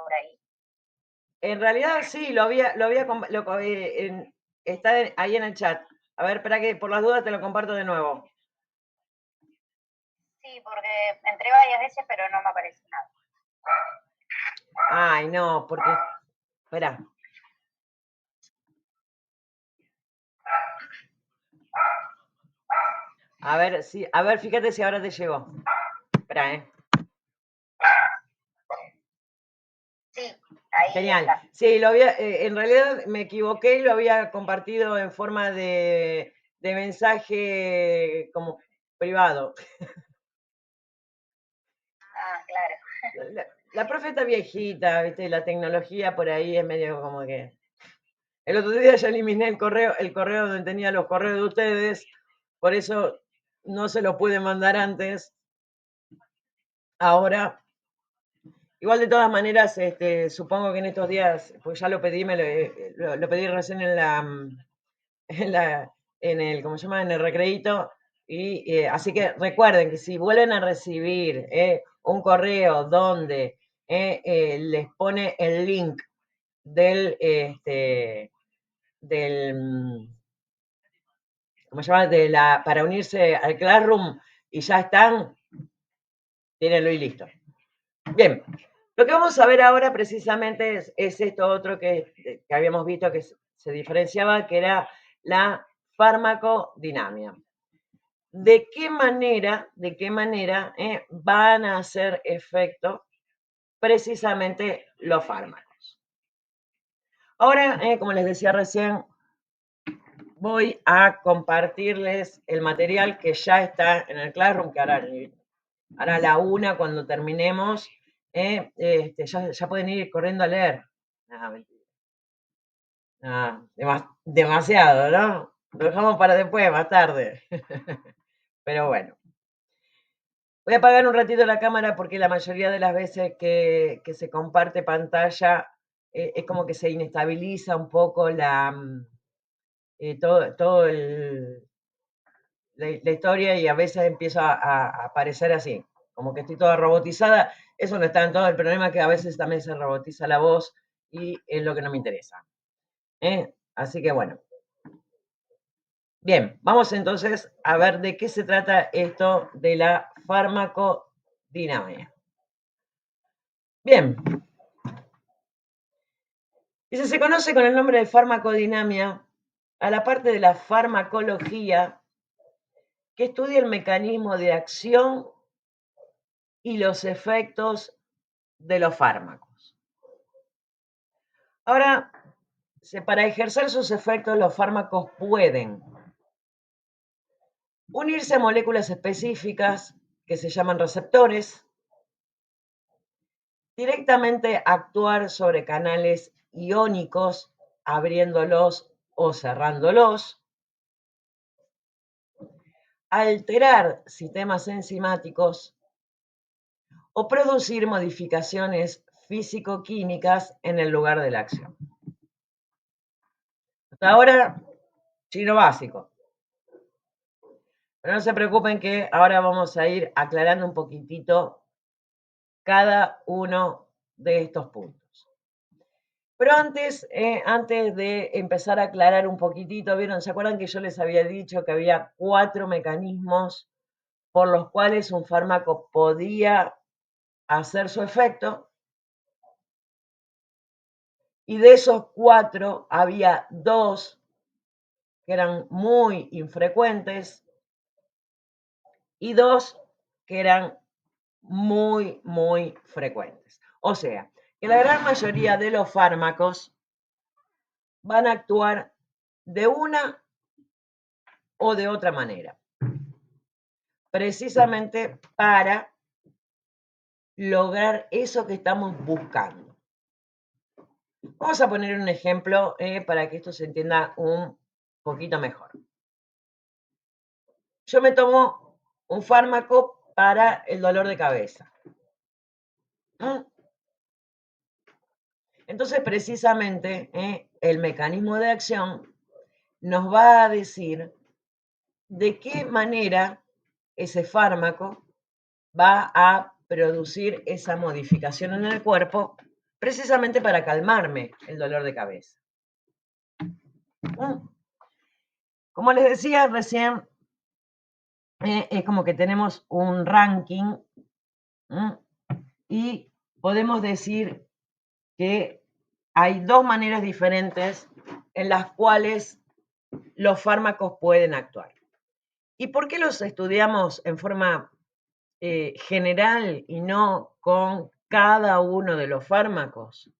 por ahí. En realidad sí, está ahí en el chat. A ver, espera que por las dudas te lo comparto de nuevo. Sí, porque entré varias veces, pero no me aparece nada. Ay, no, porque... Espera. A ver, fíjate si ahora te llegó. Espera, Sí, ahí Genial. está. Sí, en realidad me equivoqué y lo había compartido en forma de mensaje como privado. Ah, claro. La profe está viejita, ¿viste? La tecnología por ahí es medio como que... El otro día ya eliminé el correo donde tenía los correos de ustedes, por eso no se los pude mandar antes. Ahora, igual de todas maneras, supongo que en estos días, pues ya lo pedí, lo pedí recién en la, en el, ¿cómo se llama? En el recreíto. Y así que recuerden que si vuelven a recibir un correo donde les pone el link del, ¿cómo se llama? Para unirse al Classroom y ya están, tírenlo y listo. Bien, lo que vamos a ver ahora precisamente es esto otro que habíamos visto que se diferenciaba, que era la farmacodinamia. ¿De qué manera van a hacer efecto precisamente los fármacos? Ahora, como les decía recién, voy a compartirles el material que ya está en el Classroom, que ahora a la 1, cuando terminemos, ya pueden ir corriendo a leer. Mentira. Demasiado, ¿no? Lo dejamos para después, más tarde. Pero bueno. Voy a apagar un ratito la cámara porque la mayoría de las veces que se comparte pantalla es como que se inestabiliza un poco todo la historia y a veces empieza a aparecer así, como que estoy toda robotizada. Eso no está en todo, el problema es que a veces también se robotiza la voz y es lo que no me interesa. Así que bueno. Bien, vamos entonces a ver de qué se trata esto de la farmacodinamia. Bien, dice, se conoce con el nombre de farmacodinamia a la parte de la farmacología que estudia el mecanismo de acción y los efectos de los fármacos. Ahora, para ejercer sus efectos, los fármacos pueden unirse a moléculas específicas que se llaman receptores, directamente actuar sobre canales iónicos, abriéndolos o cerrándolos, alterar sistemas enzimáticos o producir modificaciones físico-químicas en el lugar de la acción. Hasta ahora, chino básico. Pero no se preocupen que ahora vamos a ir aclarando un poquitito cada uno de estos puntos. Pero antes de empezar a aclarar un poquitito, ¿vieron? ¿Se acuerdan que yo les había dicho que había 4 mecanismos por los cuales un fármaco podía hacer su efecto? Y de esos 4 había 2 que eran muy infrecuentes y 2 que eran muy, muy frecuentes. O sea, que la gran mayoría de los fármacos van a actuar de una o de otra manera, precisamente para lograr eso que estamos buscando. Vamos a poner un ejemplo para que esto se entienda un poquito mejor. Yo me tomo un fármaco para el dolor de cabeza. Entonces, precisamente, el mecanismo de acción nos va a decir de qué manera ese fármaco va a producir esa modificación en el cuerpo precisamente para calmarme el dolor de cabeza. Como les decía recién, es como que tenemos un ranking y podemos decir que hay dos maneras diferentes en las cuales los fármacos pueden actuar. ¿Y por qué los estudiamos en forma general y no con cada uno de los fármacos?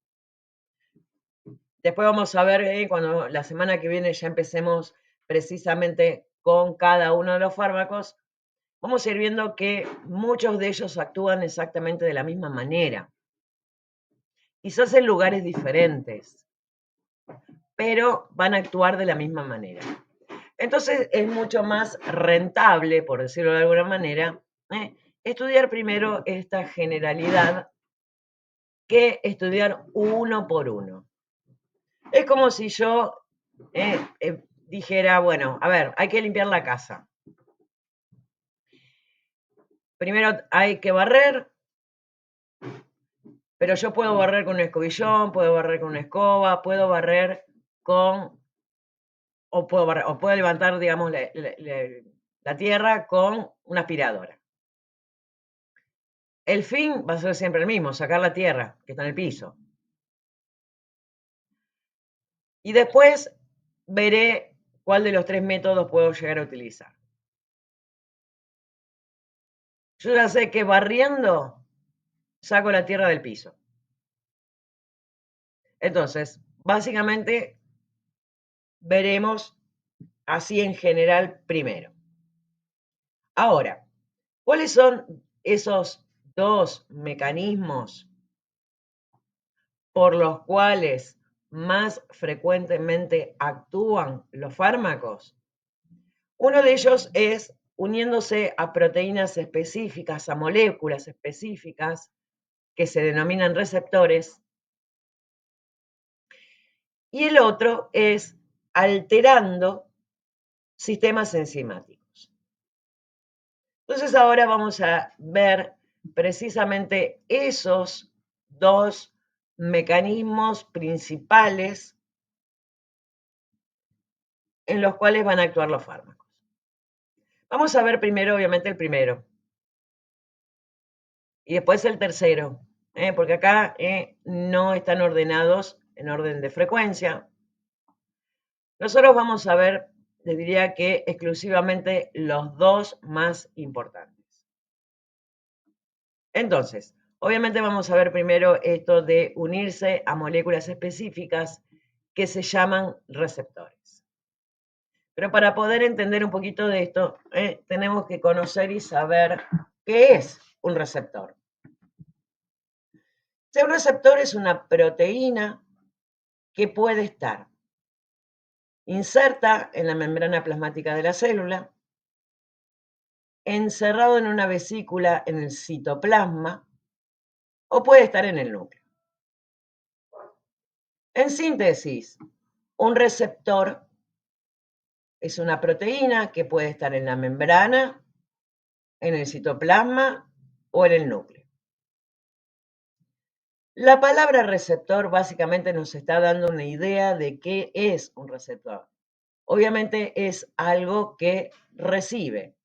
Después vamos a ver cuando la semana que viene ya empecemos precisamente con cada uno de los fármacos, vamos a ir viendo que muchos de ellos actúan exactamente de la misma manera, quizás en lugares diferentes, pero van a actuar de la misma manera. Entonces es mucho más rentable, por decirlo de alguna manera, estudiar primero esta generalidad que estudiar uno por uno. Es como si yo dijera, bueno, a ver, hay que limpiar la casa. Primero hay que barrer, pero yo puedo barrer con un escobillón, puedo barrer con una escoba, puedo barrer con, o puedo levantar, digamos, la tierra con una aspiradora. El fin va a ser siempre el mismo, sacar la tierra que está en el piso. Y después veré cuál de los tres métodos puedo llegar a utilizar. Yo ya sé que barriendo saco la tierra del piso. Entonces, básicamente veremos así en general primero. Ahora, ¿cuáles son esos dos mecanismos por los cuales más frecuentemente actúan los fármacos? Uno de ellos es uniéndose a proteínas específicas, a moléculas específicas que se denominan receptores, y el otro es alterando sistemas enzimáticos. Entonces ahora vamos a ver precisamente esos dos mecanismos principales en los cuales van a actuar los fármacos. Vamos a ver primero, obviamente, el primero. Y después el tercero, porque acá no están ordenados en orden de frecuencia. Nosotros vamos a ver, les diría que exclusivamente los dos más importantes. Entonces, obviamente vamos a ver primero esto de unirse a moléculas específicas que se llaman receptores. Pero para poder entender un poquito de esto, tenemos que conocer y saber qué es un receptor. Un receptor es una proteína que puede estar inserta en la membrana plasmática de la célula, encerrado en una vesícula en el citoplasma, o puede estar en el núcleo. En síntesis, un receptor es una proteína que puede estar en la membrana, en el citoplasma o en el núcleo. La palabra receptor básicamente nos está dando una idea de qué es un receptor. Obviamente es algo que recibe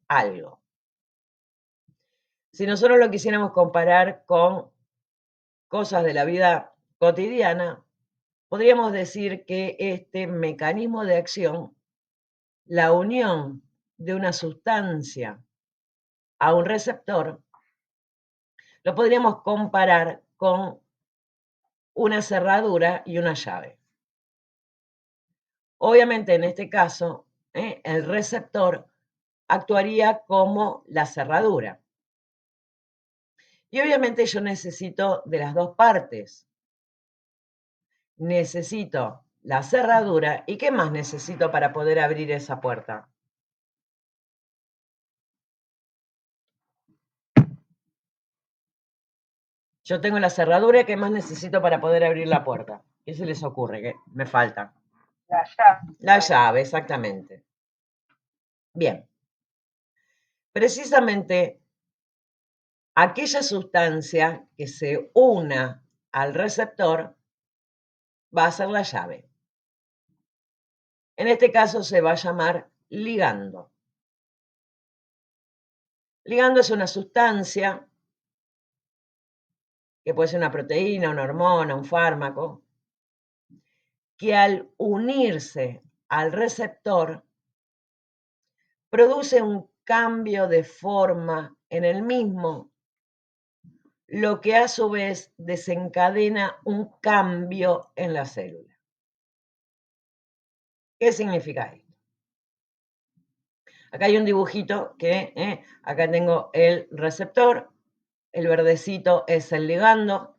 algo. Si nosotros lo quisiéramos comparar con cosas de la vida cotidiana, podríamos decir que este mecanismo de acción, la unión de una sustancia a un receptor, lo podríamos comparar con una cerradura y una llave. Obviamente, en este caso, el receptor actuaría como la cerradura. Y obviamente yo necesito de las dos partes. Necesito la cerradura. ¿Y qué más necesito para poder abrir esa puerta? Yo tengo la cerradura. ¿Qué más necesito para poder abrir la puerta? ¿Qué se les ocurre? ¿Qué me falta? La llave. La llave, exactamente. Bien. Precisamente aquella sustancia que se una al receptor va a ser la llave. En este caso se va a llamar ligando. Ligando es una sustancia que puede ser una proteína, una hormona, un fármaco, que al unirse al receptor produce un cambio de forma en el mismo, lo que a su vez desencadena un cambio en la célula. ¿Qué significa esto? Acá hay un dibujito que, acá tengo el receptor, el verdecito es el ligando.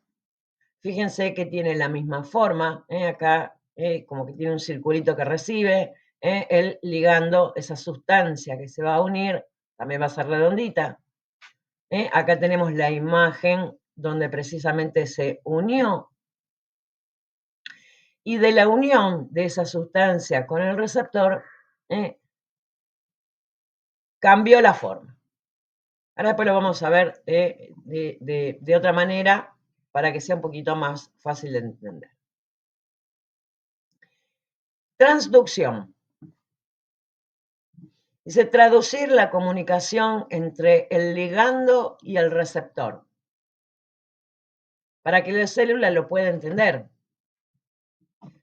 Fíjense que tiene la misma forma, acá como que tiene un circulito que recibe, el ligando, esa sustancia que se va a unir, también va a ser redondita. Acá tenemos la imagen donde precisamente se unió. Y de la unión de esa sustancia con el receptor, cambió la forma. Ahora después lo vamos a ver de otra manera para que sea un poquito más fácil de entender. Transducción. Dice traducir la comunicación entre el ligando y el receptor, para que la célula lo pueda entender.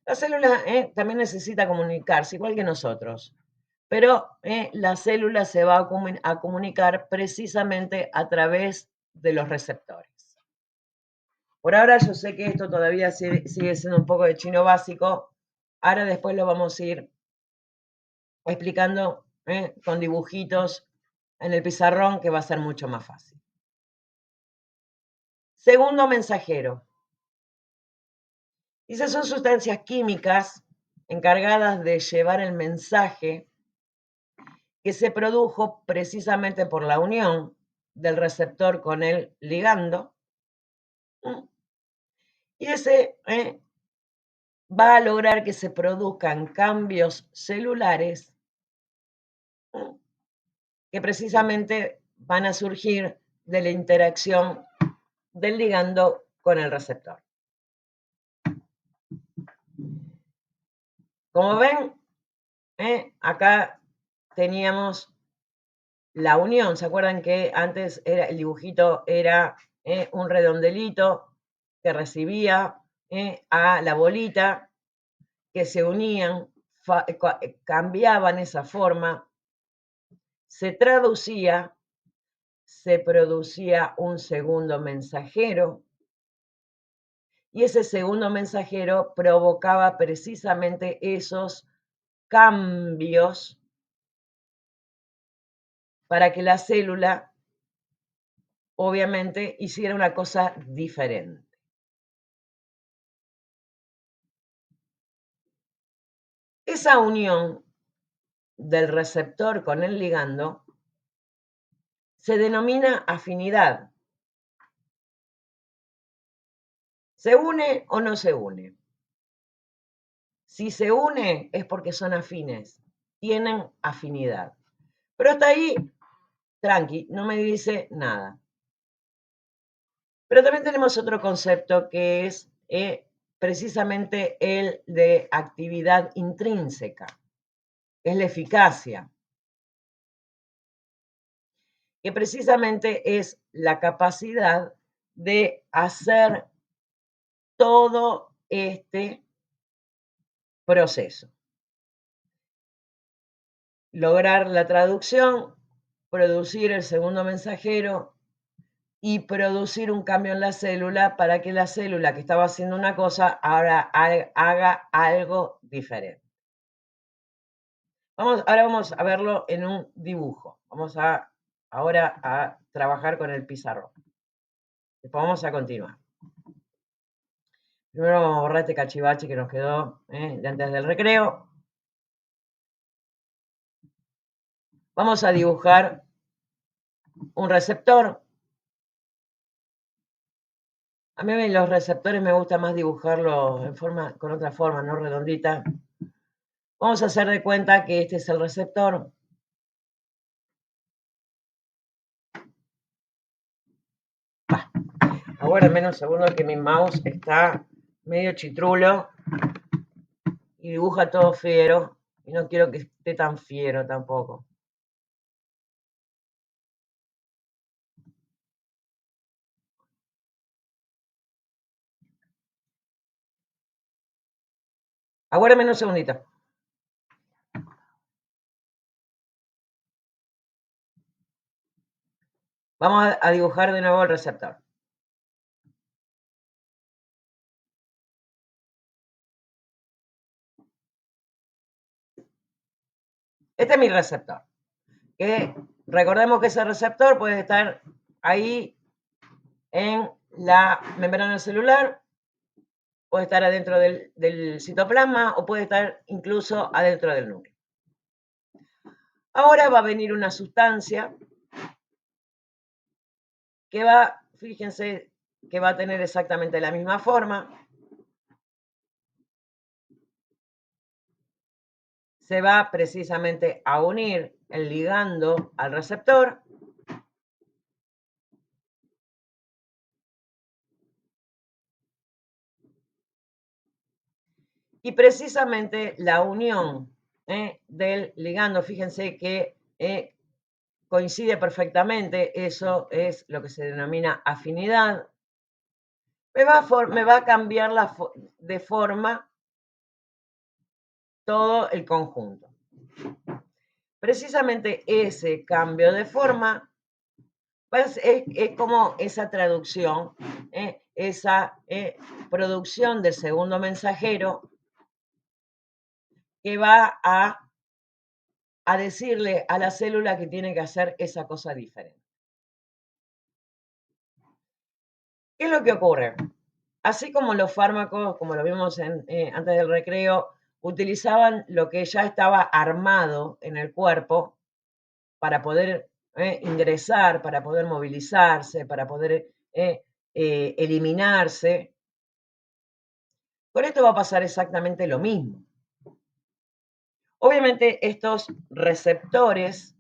La célula también necesita comunicarse, igual que nosotros, pero la célula se va a comunicar precisamente a través de los receptores. Por ahora yo sé que esto todavía sigue siendo un poco de chino básico, ahora después lo vamos a ir explicando con dibujitos en el pizarrón, que va a ser mucho más fácil. Segundo mensajero. Dice, son sustancias químicas encargadas de llevar el mensaje que se produjo precisamente por la unión del receptor con el ligando. Y ese va a lograr que se produzcan cambios celulares que precisamente van a surgir de la interacción del ligando con el receptor. Como ven, acá teníamos la unión. ¿Se acuerdan que antes el dibujito era un redondelito que recibía a la bolita, que se unían, cambiaban esa forma, se traducía, se producía un segundo mensajero, y ese segundo mensajero provocaba precisamente esos cambios para que la célula, obviamente, hiciera una cosa diferente. Esa unión del receptor con el ligando se denomina afinidad. ¿Se une o no se une? Si se une es porque son afines, tienen afinidad. Pero hasta ahí, tranqui, no me dice nada. Pero también tenemos otro concepto que es precisamente el de actividad intrínseca, es la eficacia, que precisamente es la capacidad de hacer todo este proceso. Lograr la traducción, producir el segundo mensajero y producir un cambio en la célula para que la célula que estaba haciendo una cosa ahora haga algo diferente. Ahora vamos a verlo en un dibujo. Vamos ahora a trabajar con el pizarrón. Después vamos a continuar. Primero vamos a borrar este cachivache que nos quedó de antes del recreo. Vamos a dibujar un receptor. A mí los receptores me gusta más dibujarlos con otra forma, no redondita. Vamos a hacer de cuenta que este es el receptor. Aguárdame un segundo que mi mouse está medio chitrulo y dibuja todo fiero. Y no quiero que esté tan fiero tampoco. Aguárdame un segundito. Vamos a dibujar de nuevo el receptor. Este es mi receptor. Que recordemos que ese receptor puede estar ahí en la membrana celular, puede estar adentro del citoplasma o puede estar incluso adentro del núcleo. Ahora va a venir una sustancia que va, fíjense, que va a tener exactamente la misma forma. Se va precisamente a unir el ligando al receptor. Y precisamente la unión del ligando, fíjense que coincide perfectamente, eso es lo que se denomina afinidad. Me va a cambiar de forma todo el conjunto. Precisamente ese cambio de forma pues, es como esa traducción, esa producción del segundo mensajero que va a decirle a la célula que tiene que hacer esa cosa diferente. ¿Qué es lo que ocurre? Así como los fármacos, como lo vimos antes del recreo, utilizaban lo que ya estaba armado en el cuerpo para poder ingresar, para poder movilizarse, para poder eliminarse. Con esto va a pasar exactamente lo mismo. Obviamente estos receptores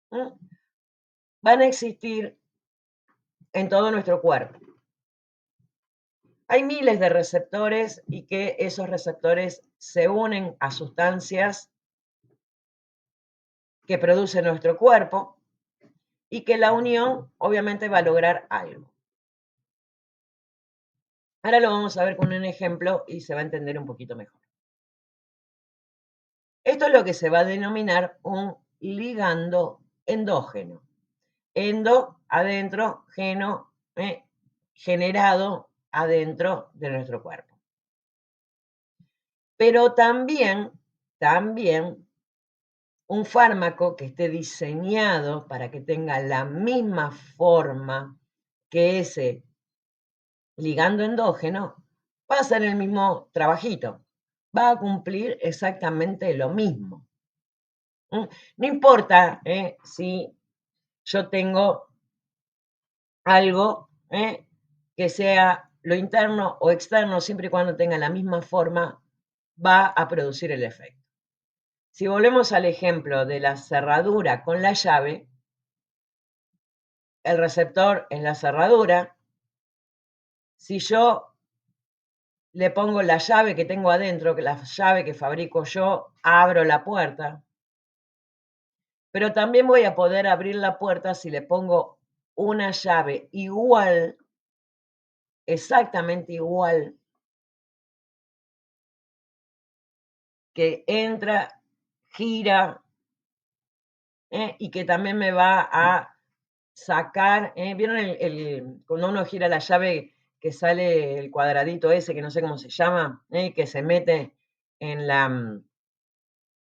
van a existir en todo nuestro cuerpo. Hay miles de receptores y que esos receptores se unen a sustancias que produce nuestro cuerpo y que la unión obviamente va a lograr algo. Ahora lo vamos a ver con un ejemplo y se va a entender un poquito mejor. Esto es lo que se va a denominar un ligando endógeno. Endo, adentro, geno, generado adentro de nuestro cuerpo. Pero también un fármaco que esté diseñado para que tenga la misma forma que ese ligando endógeno, va a hacer el mismo trabajito, va a cumplir exactamente lo mismo. No importa si yo tengo algo que sea lo interno o externo, siempre y cuando tenga la misma forma, va a producir el efecto. Si volvemos al ejemplo de la cerradura con la llave, el receptor es la cerradura. Si yo le pongo la llave que tengo adentro, que la llave que fabrico yo, abro la puerta. Pero también voy a poder abrir la puerta si le pongo una llave igual, exactamente igual, que entra, gira, y que también me va a sacar, ¿vieron cuando uno gira la llave que sale el cuadradito ese, que no sé cómo se llama, que se mete en la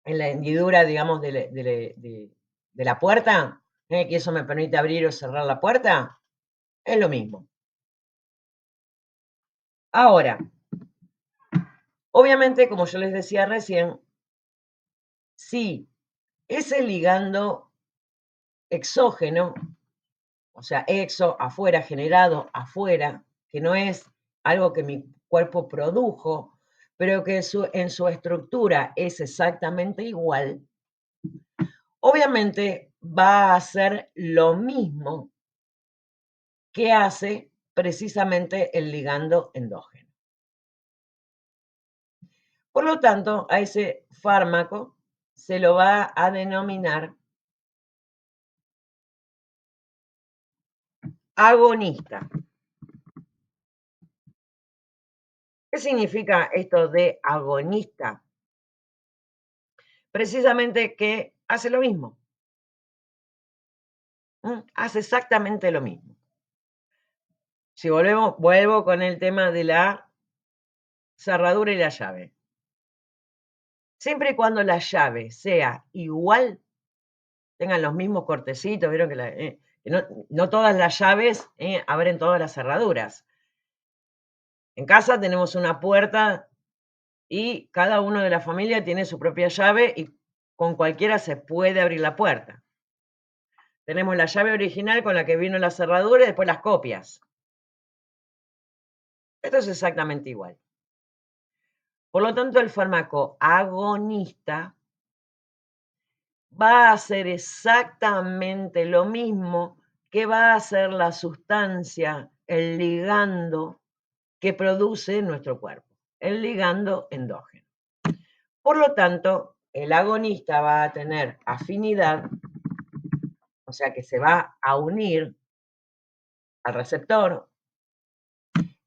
hendidura, digamos, de la puerta, que eso me permite abrir o cerrar la puerta? Es lo mismo. Ahora, obviamente, como yo les decía recién, si ese ligando exógeno, o sea, afuera, generado afuera, que no es algo que mi cuerpo produjo, pero que en su estructura es exactamente igual, obviamente va a hacer lo mismo que hace precisamente el ligando endógeno. Por lo tanto, a ese fármaco se lo va a denominar agonista. ¿Qué significa esto de agonista? Precisamente que hace lo mismo. Hace exactamente lo mismo. Si vuelvo con el tema de la cerradura y la llave. Siempre y cuando la llave sea igual, tengan los mismos cortecitos, vieron que, no todas las llaves abren todas las cerraduras. En casa tenemos una puerta y cada uno de la familia tiene su propia llave y con cualquiera se puede abrir la puerta. Tenemos la llave original con la que vino la cerradura y después las copias. Esto es exactamente igual. Por lo tanto, el fármaco agonista va a hacer exactamente lo mismo que va a hacer la sustancia, el ligando que produce nuestro cuerpo, el ligando endógeno. Por lo tanto, el agonista va a tener afinidad, o sea que se va a unir al receptor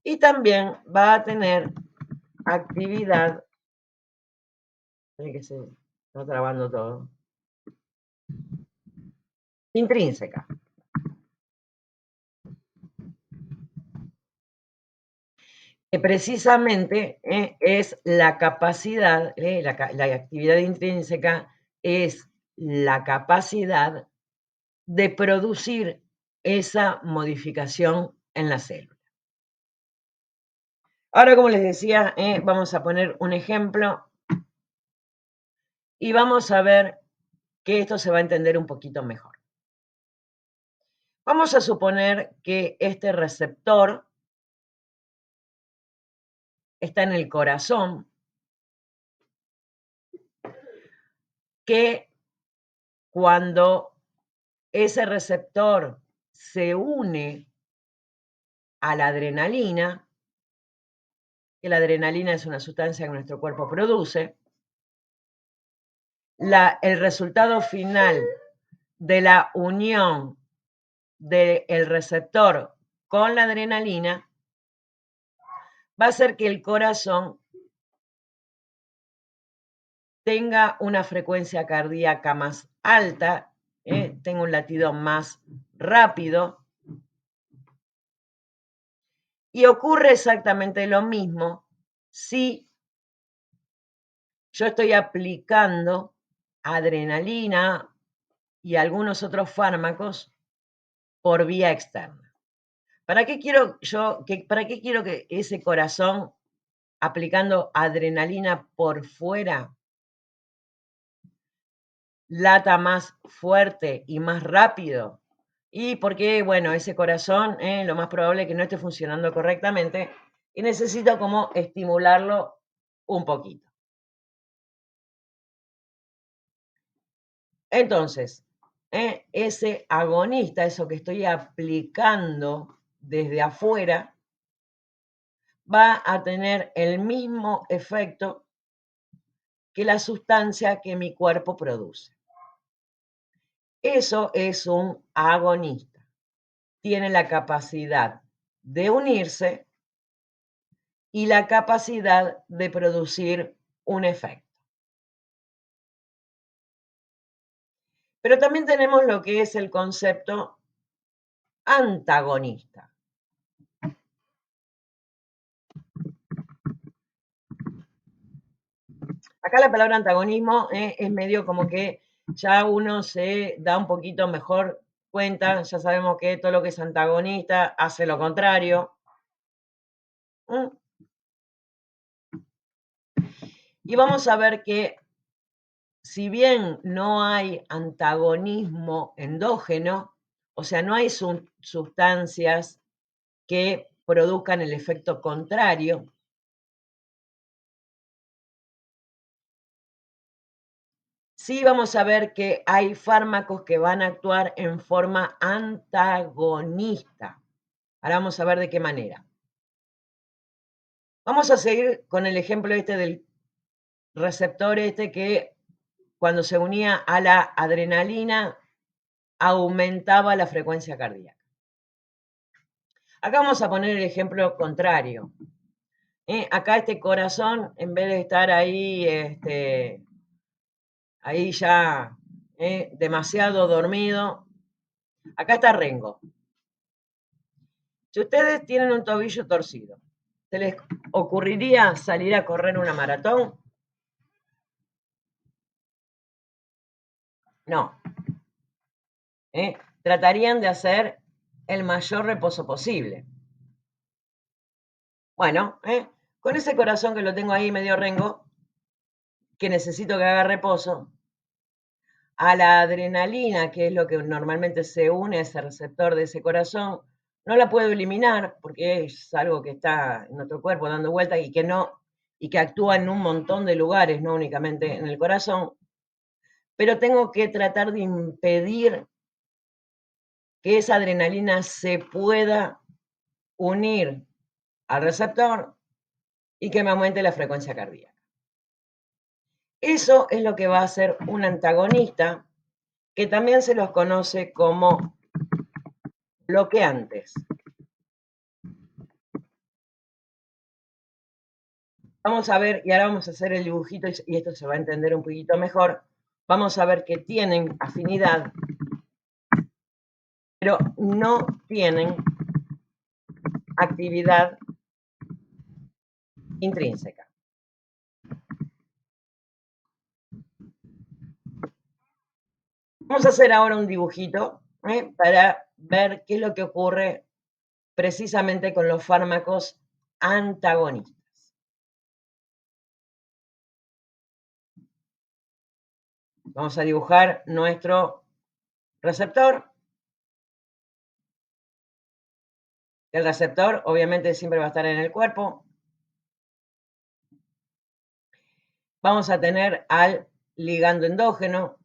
y también va a tener actividad, que se está trabando todo, intrínseca. Que precisamente es la capacidad, la actividad intrínseca es la capacidad de producir esa modificación en la célula. Ahora, como les decía, vamos a poner un ejemplo y vamos a ver que esto se va a entender un poquito mejor. Vamos a suponer que este receptor está en el corazón, que cuando ese receptor se une a la adrenalina, que la adrenalina es una sustancia que nuestro cuerpo produce, el resultado final de la unión del receptor con la adrenalina va a ser que el corazón tenga una frecuencia cardíaca más alta, tenga un latido más rápido, y ocurre exactamente lo mismo si yo estoy aplicando adrenalina y algunos otros fármacos por vía externa. ¿Para qué quiero que ese corazón aplicando adrenalina por fuera lata más fuerte y más rápido? Y porque, bueno, ese corazón lo más probable es que no esté funcionando correctamente y necesito como estimularlo un poquito. Entonces, ese agonista, eso que estoy aplicando desde afuera, va a tener el mismo efecto que la sustancia que mi cuerpo produce. Eso es un agonista. Tiene la capacidad de unirse y la capacidad de producir un efecto. Pero también tenemos lo que es el concepto antagonista. Acá la palabra antagonismo es medio como que ya uno se da un poquito mejor cuenta, ya sabemos que todo lo que es antagonista hace lo contrario. Y vamos a ver que si bien no hay antagonismo endógeno, o sea, no hay sustancias que produzcan el efecto contrario, sí vamos a ver que hay fármacos que van a actuar en forma antagonista. Ahora vamos a ver de qué manera. Vamos a seguir con el ejemplo este del receptor este que cuando se unía a la adrenalina aumentaba la frecuencia cardíaca. Acá vamos a poner el ejemplo contrario. Acá este corazón, en vez de estar ahí, ahí ya demasiado dormido, acá está Rengo. Si ustedes tienen un tobillo torcido, ¿se les ocurriría salir a correr una maratón? No. Tratarían de hacer el mayor reposo posible. Bueno, con ese corazón que lo tengo ahí medio rengo, que necesito que haga reposo, a la adrenalina, que es lo que normalmente se une a ese receptor de ese corazón, no la puedo eliminar porque es algo que está en nuestro cuerpo dando vueltas y que actúa en un montón de lugares, no únicamente en el corazón, pero tengo que tratar de impedir que esa adrenalina se pueda unir al receptor y que me aumente la frecuencia cardíaca. Eso es lo que va a hacer un antagonista, que también se los conoce como bloqueantes. Vamos a ver, y ahora vamos a hacer el dibujito y esto se va a entender un poquito mejor. Vamos a ver que tienen afinidad, pero no tienen actividad intrínseca. Vamos a hacer ahora un dibujito para ver qué es lo que ocurre precisamente con los fármacos antagonistas. Vamos a dibujar nuestro receptor. El receptor obviamente siempre va a estar en el cuerpo. Vamos a tener al ligando endógeno.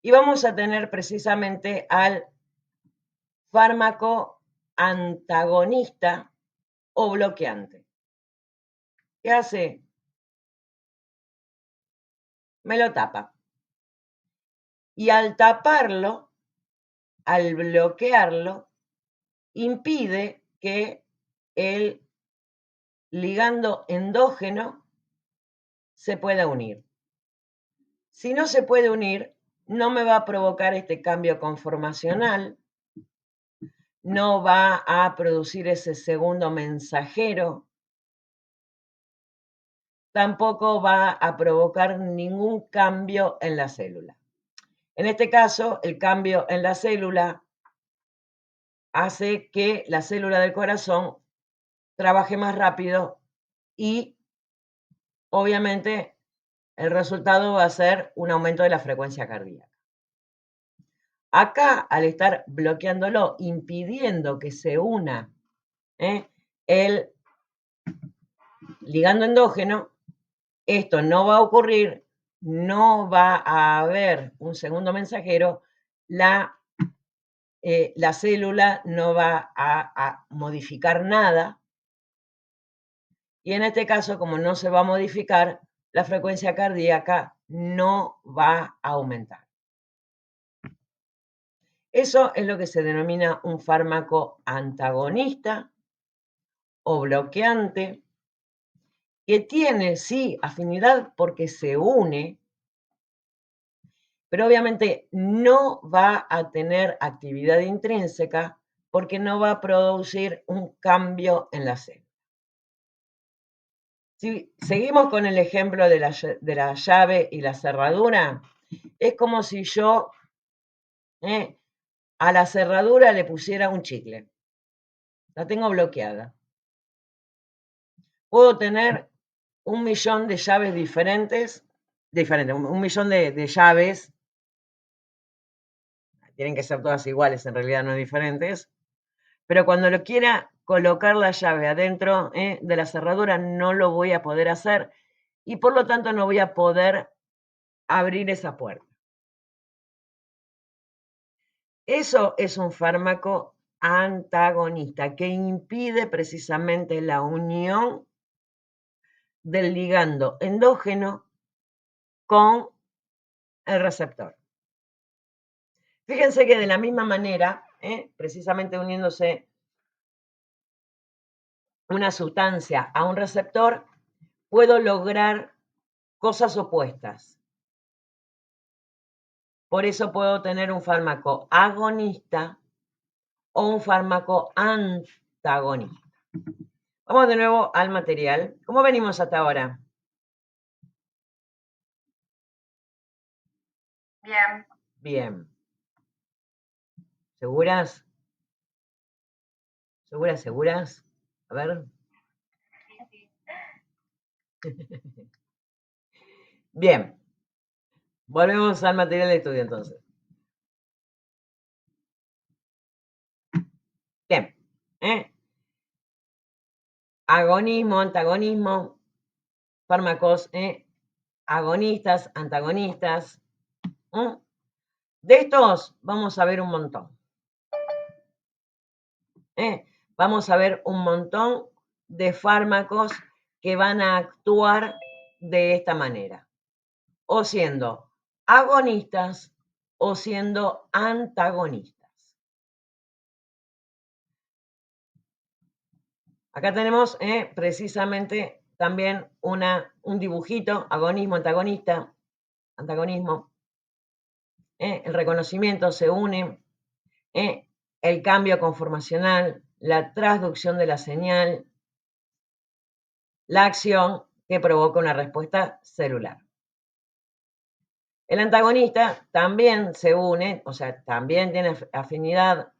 Y vamos a tener precisamente al fármaco antagonista o bloqueante. ¿Qué hace? Me lo tapa. Y al taparlo, al bloquearlo, impide que el ligando endógeno se pueda unir. Si no se puede unir, no me va a provocar este cambio conformacional, no va a producir ese segundo mensajero, tampoco va a provocar ningún cambio en la célula. En este caso, el cambio en la célula hace que la célula del corazón trabaje más rápido y obviamente el resultado va a ser un aumento de la frecuencia cardíaca. Acá, al estar bloqueándolo, impidiendo que se una el ligando endógeno, esto no va a ocurrir, no va a haber un segundo mensajero, la célula no va a modificar nada, y en este caso, como no se va a modificar, la frecuencia cardíaca no va a aumentar. Eso es lo que se denomina un fármaco antagonista o bloqueante, que tiene, sí, afinidad porque se une, pero obviamente no va a tener actividad intrínseca porque no va a producir un cambio en la célula. Si seguimos con el ejemplo de la llave y la cerradura, es como si yo a la cerradura le pusiera un chicle. La tengo bloqueada. Puedo tener 1.000.000 de llaves diferentes, un millón de llaves, tienen que ser todas iguales, en realidad no diferentes, pero cuando lo quiera colocar la llave adentro de la cerradura no lo voy a poder hacer y por lo tanto no voy a poder abrir esa puerta. Eso es un fármaco antagonista que impide precisamente la unión del ligando endógeno con el receptor. Fíjense que de la misma manera, precisamente uniéndose una sustancia a un receptor, puedo lograr cosas opuestas. Por eso puedo tener un fármaco agonista o un fármaco antagonista. Vamos de nuevo al material. ¿Cómo venimos hasta ahora? Bien. Bien. ¿Seguras? ¿Seguras, seguras? A ver. Bien. Volvemos al material de estudio entonces. Bien. Agonismo, antagonismo, fármacos agonistas, antagonistas. De estos vamos a ver un montón. Vamos a ver un montón de fármacos que van a actuar de esta manera, o siendo agonistas o siendo antagonistas. Acá tenemos precisamente también un dibujito, agonismo, antagonista, antagonismo. El reconocimiento se une, el cambio conformacional, la transducción de la señal, la acción que provoca una respuesta celular. El antagonista también se une, o sea, también tiene afinidad.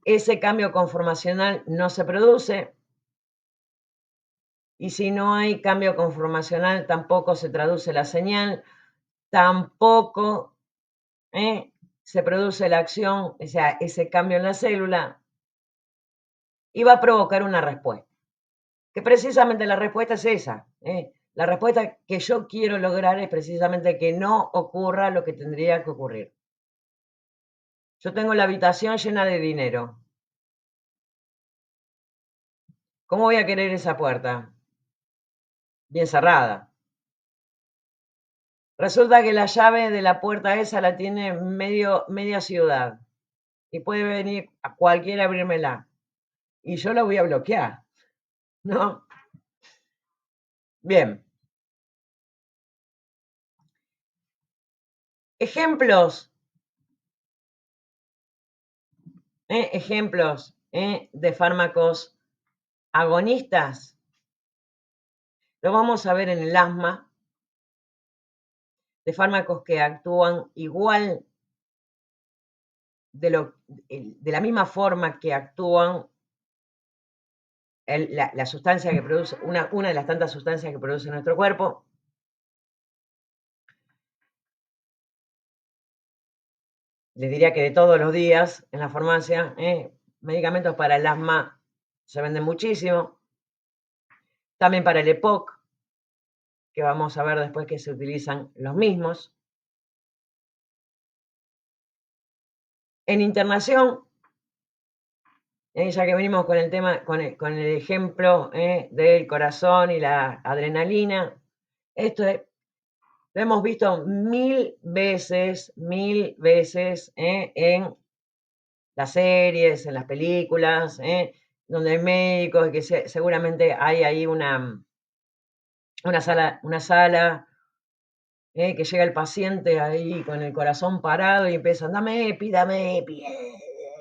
Ese cambio conformacional no se produce, y si no hay cambio conformacional tampoco se traduce la señal, tampoco se produce la acción, o sea, ese cambio en la célula, y va a provocar una respuesta. Que precisamente la respuesta es esa. La respuesta que yo quiero lograr es precisamente que no ocurra lo que tendría que ocurrir. Yo tengo la habitación llena de dinero. ¿Cómo voy a querer esa puerta? Bien cerrada. Resulta que la llave de la puerta esa la tiene media ciudad. Y puede venir a cualquiera a abrírmela. Y yo la voy a bloquear, ¿no? Bien. Ejemplos. Ejemplos de fármacos agonistas. Lo vamos a ver en el asma, de fármacos que actúan igual de la misma forma que actúan la sustancia que produce, una de las tantas sustancias que produce nuestro cuerpo. Les diría que de todos los días en la farmacia, medicamentos para el asma se venden muchísimo. También para el EPOC, que vamos a ver después que se utilizan los mismos. En internación, ya que venimos con el tema, con el ejemplo del corazón y la adrenalina, esto lo hemos visto mil veces en las series, en las películas, donde hay médicos, que seguramente hay ahí una sala que llega el paciente ahí con el corazón parado y empiezan, dame epi, y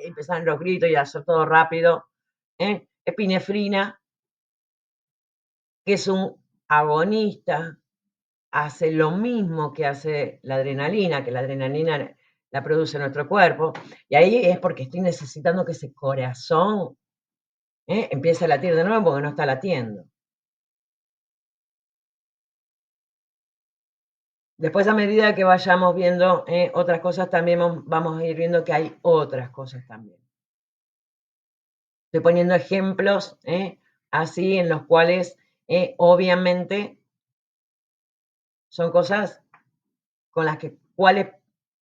empiezan los gritos y a hacer todo rápido. Epinefrina, que es un agonista, hace lo mismo que hace la adrenalina, que la adrenalina la produce nuestro cuerpo, y ahí es porque estoy necesitando que ese corazón empiece a latir de nuevo porque no está latiendo. Después, a medida que vayamos viendo otras cosas, también vamos a ir viendo que hay otras cosas también. Estoy poniendo ejemplos así en los cuales obviamente son cosas con las cuales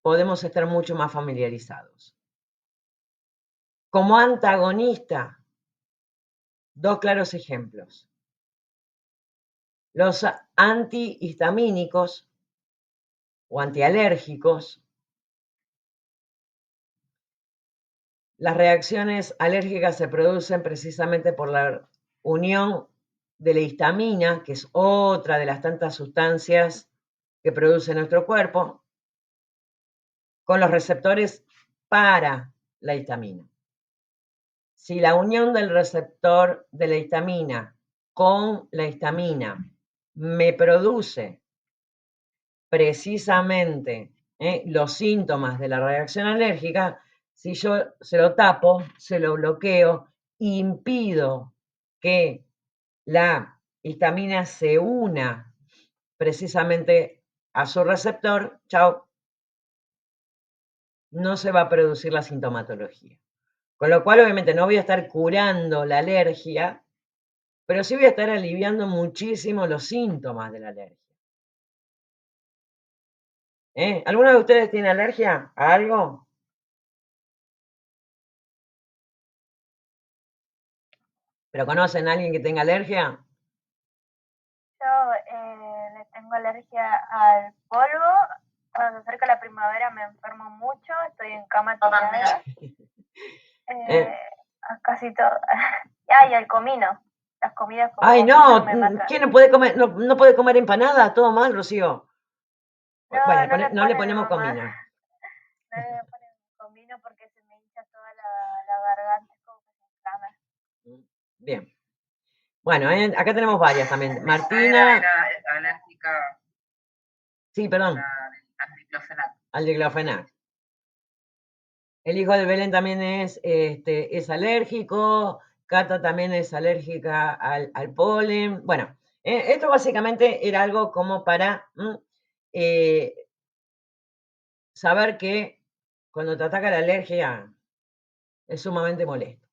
podemos estar mucho más familiarizados. Como antagonista, dos claros ejemplos. Los antihistamínicos o antialérgicos. Las reacciones alérgicas se producen precisamente por la unión de la histamina, que es otra de las tantas sustancias que produce nuestro cuerpo, con los receptores para la histamina. Si la unión del receptor de la histamina con la histamina me produce precisamente los síntomas de la reacción alérgica, si yo se lo tapo, se lo bloqueo, impido que la histamina se una precisamente a su receptor, chao, no se va a producir la sintomatología. Con lo cual, obviamente, no voy a estar curando la alergia, pero sí voy a estar aliviando muchísimo los síntomas de la alergia. ¿Alguno de ustedes tiene alergia a algo? ¿Pero conocen a alguien que tenga alergia? Yo le tengo alergia al polvo. Cuando se acerca la primavera me enfermo mucho, estoy en cama tirada. A casi todo. Y al comino. Las comidas con Ay, comino no, me matan. ¿quién no puede comer, no puede comer empanada? Todo mal, Rocío. No, Bueno, no no le le ponemos ponen, mamá. comino. No le ponen comino porque se me hincha toda la garganta, es como que se inflama. Bien. Bueno, acá tenemos varias también. Martina. Era alérgica Sí, perdón. al diclofenac. Al diclofenac. El hijo de Belén también es alérgico. Cata también es alérgica al polen. Bueno, esto básicamente era algo como para saber que cuando te ataca la alergia es sumamente molesto.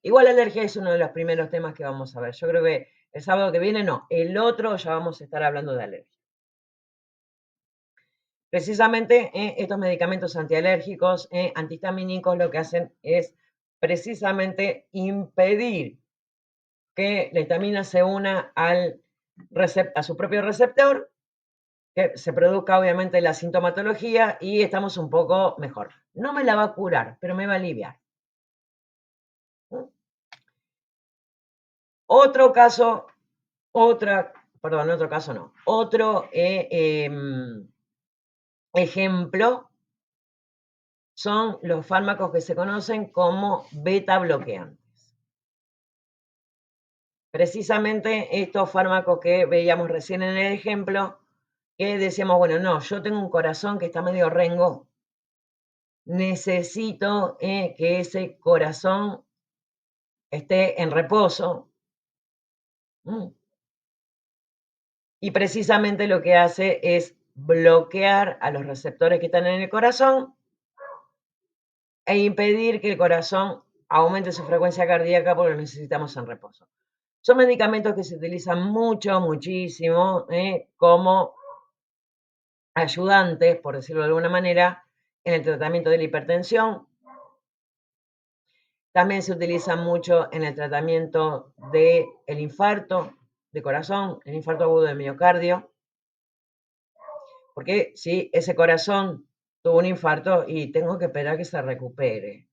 Igual la alergia es uno de los primeros temas que vamos a ver. Yo creo que el sábado que viene no, el otro ya vamos a estar hablando de alergia. Precisamente estos medicamentos antialérgicos, antihistamínicos, lo que hacen es precisamente impedir que la histamina se una a su propio receptor, que se produzca obviamente la sintomatología y estamos un poco mejor. No me la va a curar, pero me va a aliviar. Otro caso, otro ejemplo son los fármacos que se conocen como beta bloqueantes. Precisamente estos fármacos que veíamos recién en el ejemplo, que decíamos, bueno, no, yo tengo un corazón que está medio rengo, necesito que ese corazón esté en reposo. Y precisamente lo que hace es bloquear a los receptores que están en el corazón e impedir que el corazón aumente su frecuencia cardíaca porque lo necesitamos en reposo. Son medicamentos que se utilizan muchísimo, como ayudantes, por decirlo de alguna manera, en el tratamiento de la hipertensión. También se utilizan mucho en el tratamiento del infarto de corazón, el infarto agudo de miocardio. Porque si ese corazón tuvo un infarto y tengo que esperar que se recupere.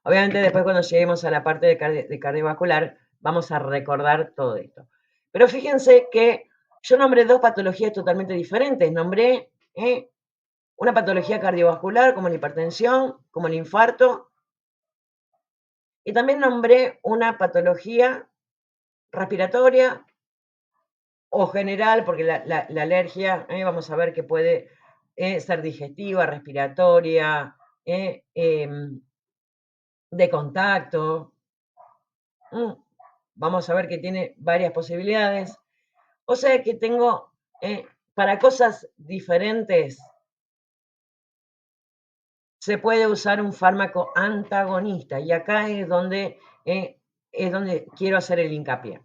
Obviamente después cuando lleguemos a la parte de cardiovascular vamos a recordar todo esto. Pero fíjense que yo nombré dos patologías totalmente diferentes. Nombré una patología cardiovascular como la hipertensión, como el infarto. Y también nombré una patología respiratoria o general, porque la alergia, vamos a ver que puede ser digestiva, respiratoria, de contacto. Vamos a ver que tiene varias posibilidades. O sea que tengo, para cosas diferentes, se puede usar un fármaco antagonista. Y acá es donde quiero hacer el hincapié.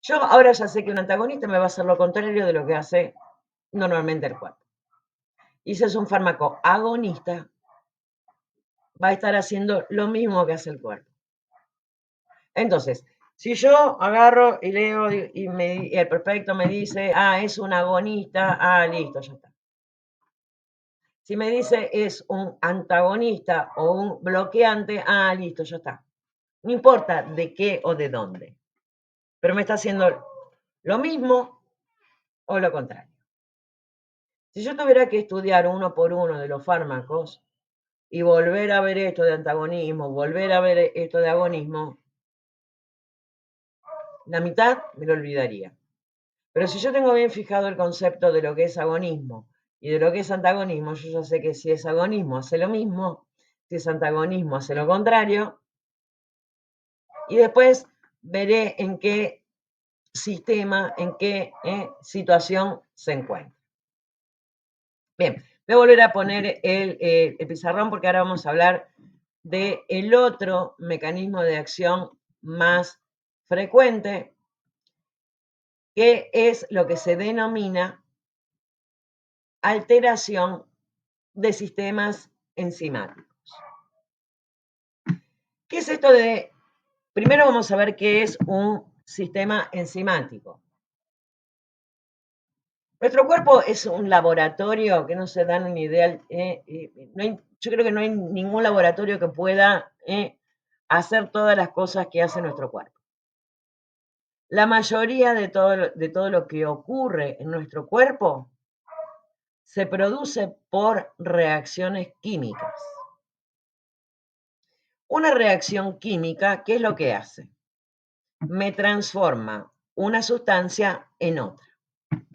Yo ahora ya sé que un antagonista me va a hacer lo contrario de lo que hace normalmente el cuerpo. Y si es un fármaco agonista, va a estar haciendo lo mismo que hace el cuerpo. Entonces, si yo agarro y leo y el prospecto me dice, es un agonista, listo, ya está. Si me dice es un antagonista o un bloqueante, listo, ya está. No importa de qué o de dónde, pero me está haciendo lo mismo o lo contrario. Si yo tuviera que estudiar uno por uno de los fármacos y volver a ver esto de antagonismo, volver a ver esto de agonismo, la mitad me lo olvidaría. Pero si yo tengo bien fijado el concepto de lo que es agonismo y de lo que es antagonismo, yo ya sé que si es agonismo hace lo mismo, si es antagonismo hace lo contrario, y después veré en qué sistema, en qué situación se encuentra. Bien, voy a volver a poner el pizarrón porque ahora vamos a hablar del otro mecanismo de acción más frecuente, que es lo que se denomina alteración de sistemas enzimáticos. ¿Qué es esto de...? Primero vamos a ver qué es un sistema enzimático. Nuestro cuerpo es un laboratorio que no se dan ni idea. Yo creo que no hay ningún laboratorio que pueda hacer todas las cosas que hace nuestro cuerpo. La mayoría de todo lo que ocurre en nuestro cuerpo se produce por reacciones químicas. Una reacción química, ¿qué es lo que hace? Me transforma una sustancia en otra.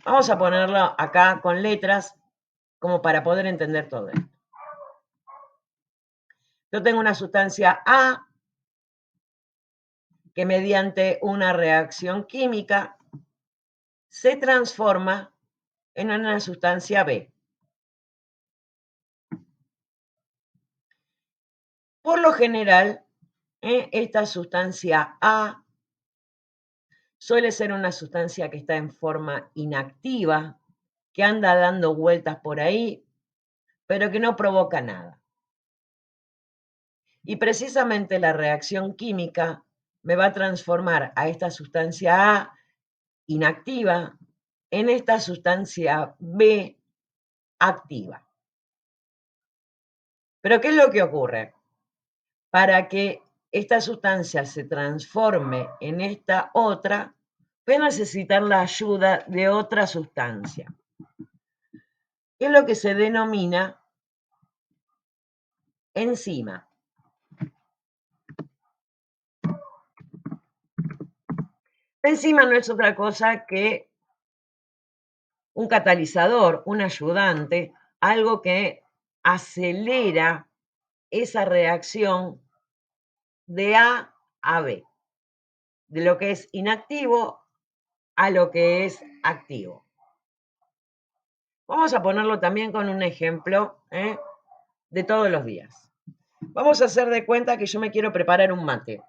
Vamos a ponerlo acá con letras como para poder entender todo esto. Yo tengo una sustancia A que mediante una reacción química se transforma en una sustancia B. Por lo general, esta sustancia A suele ser una sustancia que está en forma inactiva, que anda dando vueltas por ahí, pero que no provoca nada. Y precisamente la reacción química me va a transformar a esta sustancia A inactiva en esta sustancia B activa. Pero ¿qué es lo que ocurre? Para que esta sustancia se transforme en esta otra, voy a necesitar la ayuda de otra sustancia. ¿Qué es lo que se denomina enzima? La enzima no es otra cosa que un catalizador, un ayudante, algo que acelera esa reacción de A a B, de lo que es inactivo a lo que es activo. Vamos a ponerlo también con un ejemplo de todos los días. Vamos a hacer de cuenta que yo me quiero preparar un mate.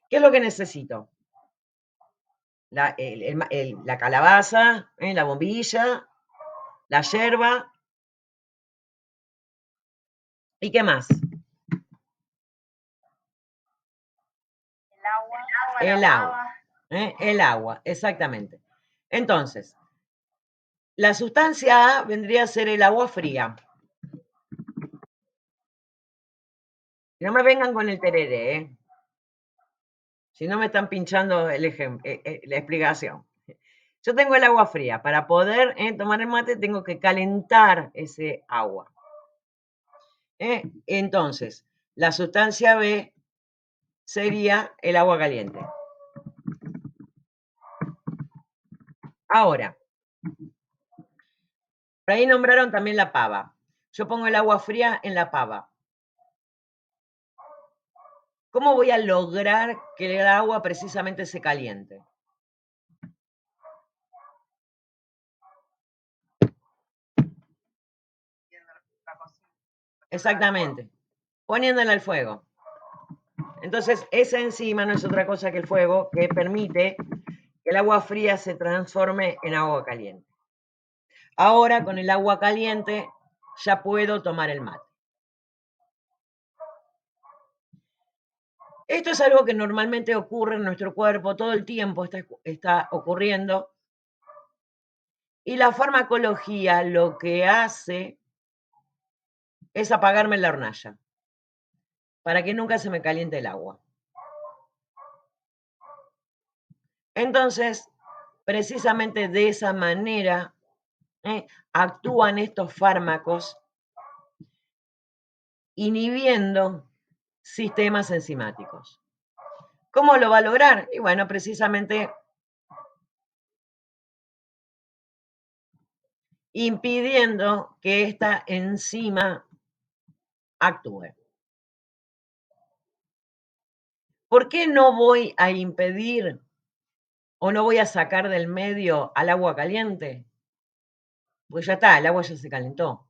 ¿Qué es lo que necesito? La calabaza, la bombilla, la yerba. ¿Y qué más? El agua. El agua, exactamente. Entonces, la sustancia A vendría a ser el agua fría. No me vengan con el tereré, ¿eh? Si no me están pinchando la explicación. Yo tengo el agua fría. Para poder tomar el mate tengo que calentar ese agua. Entonces, la sustancia B sería el agua caliente. Ahora, por ahí nombraron también la pava. Yo pongo el agua fría en la pava. ¿Cómo voy a lograr que el agua precisamente se caliente? Exactamente. Poniéndola al fuego. Entonces, esa enzima no es otra cosa que el fuego que permite que el agua fría se transforme en agua caliente. Ahora, con el agua caliente, ya puedo tomar el mate. Esto es algo que normalmente ocurre en nuestro cuerpo, todo el tiempo está ocurriendo. Y la farmacología lo que hace es apagarme la hornalla, para que nunca se me caliente el agua. Entonces, precisamente de esa manera actúan estos fármacos inhibiendo sistemas enzimáticos. ¿Cómo lo va a lograr? Y bueno, precisamente impidiendo que esta enzima actúe. ¿Por qué no voy a impedir o no voy a sacar del medio al agua caliente? Pues ya está, el agua ya se calentó.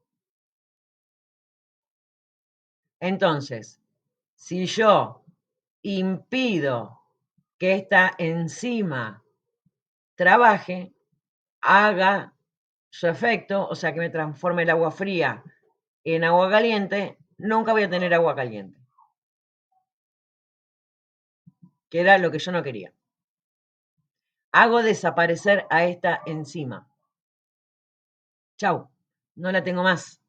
Entonces, si yo impido que esta enzima trabaje, haga su efecto, o sea, que me transforme el agua fría en agua caliente, nunca voy a tener agua caliente. Que era lo que yo no quería. Hago desaparecer a esta enzima. Chau, no la tengo más.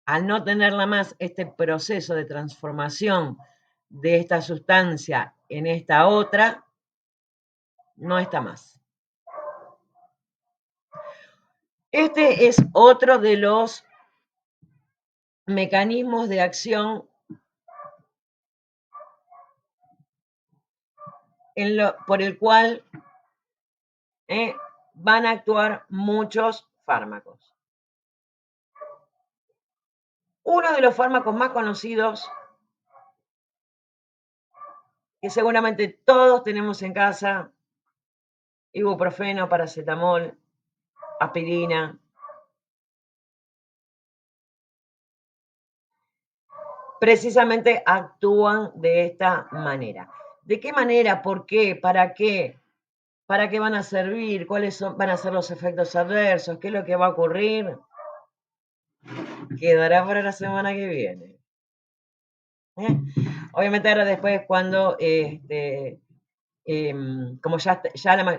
Al no tenerla más, este proceso de transformación de esta sustancia en esta otra, no está más. Este es otro de los mecanismos de acción por el cual van a actuar muchos fármacos. Uno de los fármacos más conocidos, que seguramente todos tenemos en casa, ibuprofeno, paracetamol, aspirina. Precisamente actúan de esta manera. ¿De qué manera? ¿Por qué? ¿Para qué? ¿Para qué van a servir? ¿Cuáles van a ser los efectos adversos? ¿Qué es lo que va a ocurrir? Quedará para la semana que viene. Obviamente ahora después cuando, como ya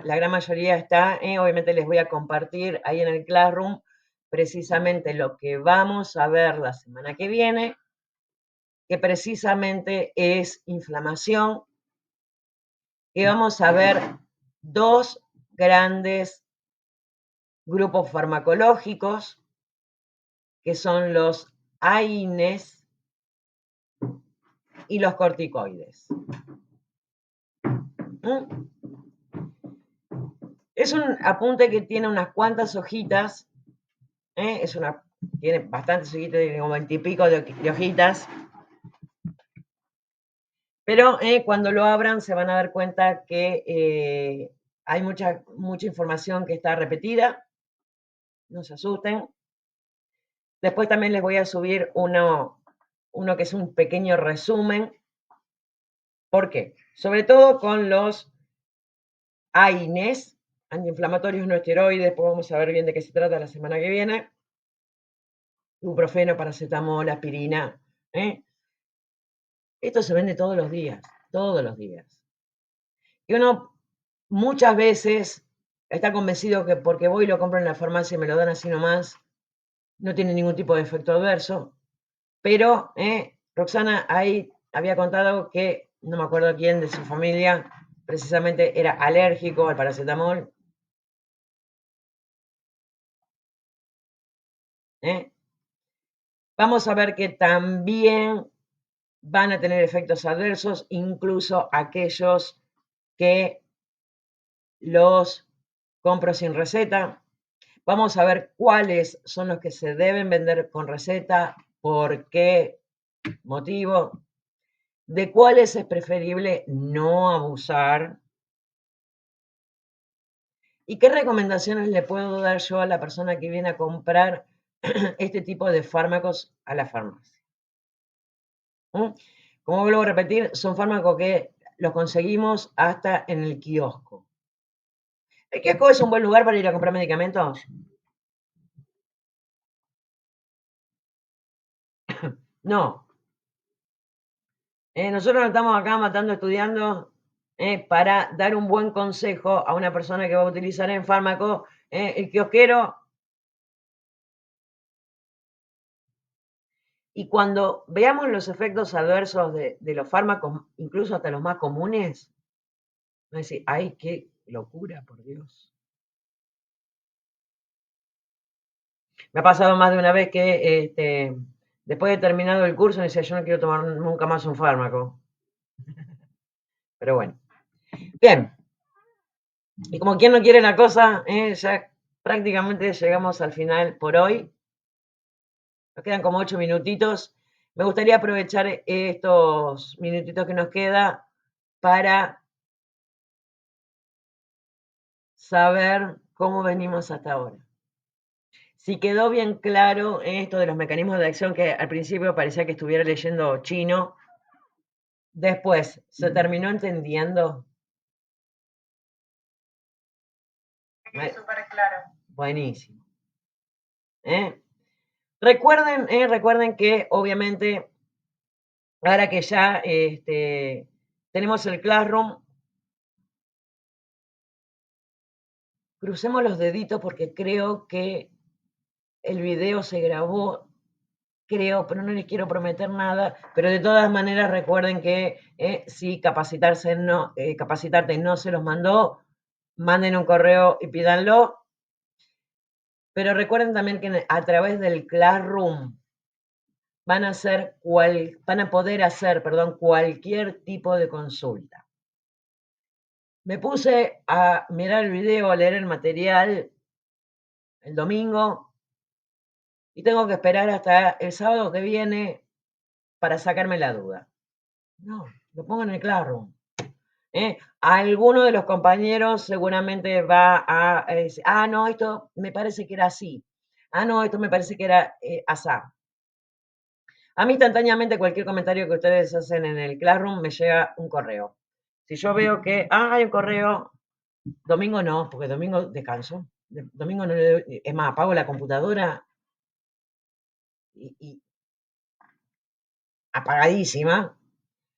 la gran mayoría está, obviamente les voy a compartir ahí en el Classroom precisamente lo que vamos a ver la semana que viene, que precisamente es inflamación, y vamos a ver dos grandes grupos farmacológicos, que son los AINES y los corticoides. Es un apunte que tiene unas cuantas hojitas, tiene bastantes hojitas, tiene como 20 y pico de hojitas, pero cuando lo abran se van a dar cuenta que hay mucha información que está repetida, no se asusten. Después también les voy a subir uno que es un pequeño resumen. ¿Por qué? Sobre todo con los AINES, antiinflamatorios no esteroides, después vamos a ver bien de qué se trata la semana que viene. Ibuprofeno, paracetamol, aspirina. Esto se vende todos los días, todos los días. Y uno muchas veces está convencido que porque voy y lo compro en la farmacia y me lo dan así nomás, no tiene ningún tipo de efecto adverso. Pero Roxana ahí había contado que, no me acuerdo quién de su familia, precisamente era alérgico al paracetamol. Vamos a ver que también van a tener efectos adversos, incluso aquellos que los compro sin receta. Vamos a ver cuáles son los que se deben vender con receta, por qué motivo, de cuáles es preferible no abusar y qué recomendaciones le puedo dar yo a la persona que viene a comprar este tipo de fármacos a la farmacia. Como vuelvo a repetir, son fármacos que los conseguimos hasta en el kiosco. ¿El kiosco es un buen lugar para ir a comprar medicamentos? No. Nosotros nos estamos acá matando estudiando para dar un buen consejo a una persona que va a utilizar el fármaco. El kiosquero. Y cuando veamos los efectos adversos de los fármacos, incluso hasta los más comunes, va a decir, ¡ay, qué locura, por Dios! Me ha pasado más de una vez que después de terminado el curso me decía, yo no quiero tomar nunca más un fármaco. Pero bueno. Bien. Y como quien no quiere la cosa, ya prácticamente llegamos al final por hoy. Nos quedan como 8 minutitos. Me gustaría aprovechar estos minutitos que nos queda para saber cómo venimos hasta ahora. Si quedó bien claro esto de los mecanismos de acción, que al principio parecía que estuviera leyendo chino, después se terminó entendiendo. Sí, súper claro. Buenísimo. Recuerden que obviamente ahora que ya tenemos el Classroom, crucemos los deditos porque creo que el video se grabó, creo, pero no les quiero prometer nada, pero de todas maneras recuerden que si capacitarte no se los mandó, manden un correo y pídanlo. Pero recuerden también que a través del Classroom van a poder hacer, cualquier tipo de consulta. Me puse a mirar el video, a leer el material el domingo y tengo que esperar hasta el sábado que viene para sacarme la duda. No, lo pongo en el Classroom. Alguno de los compañeros seguramente va a decir, no, esto me parece que era así. No, esto me parece que era asá. A mí instantáneamente cualquier comentario que ustedes hacen en el Classroom me llega un correo. Si yo veo que, hay un correo, domingo no, porque domingo descanso. Domingo no, es más, apago la computadora y apagadísima.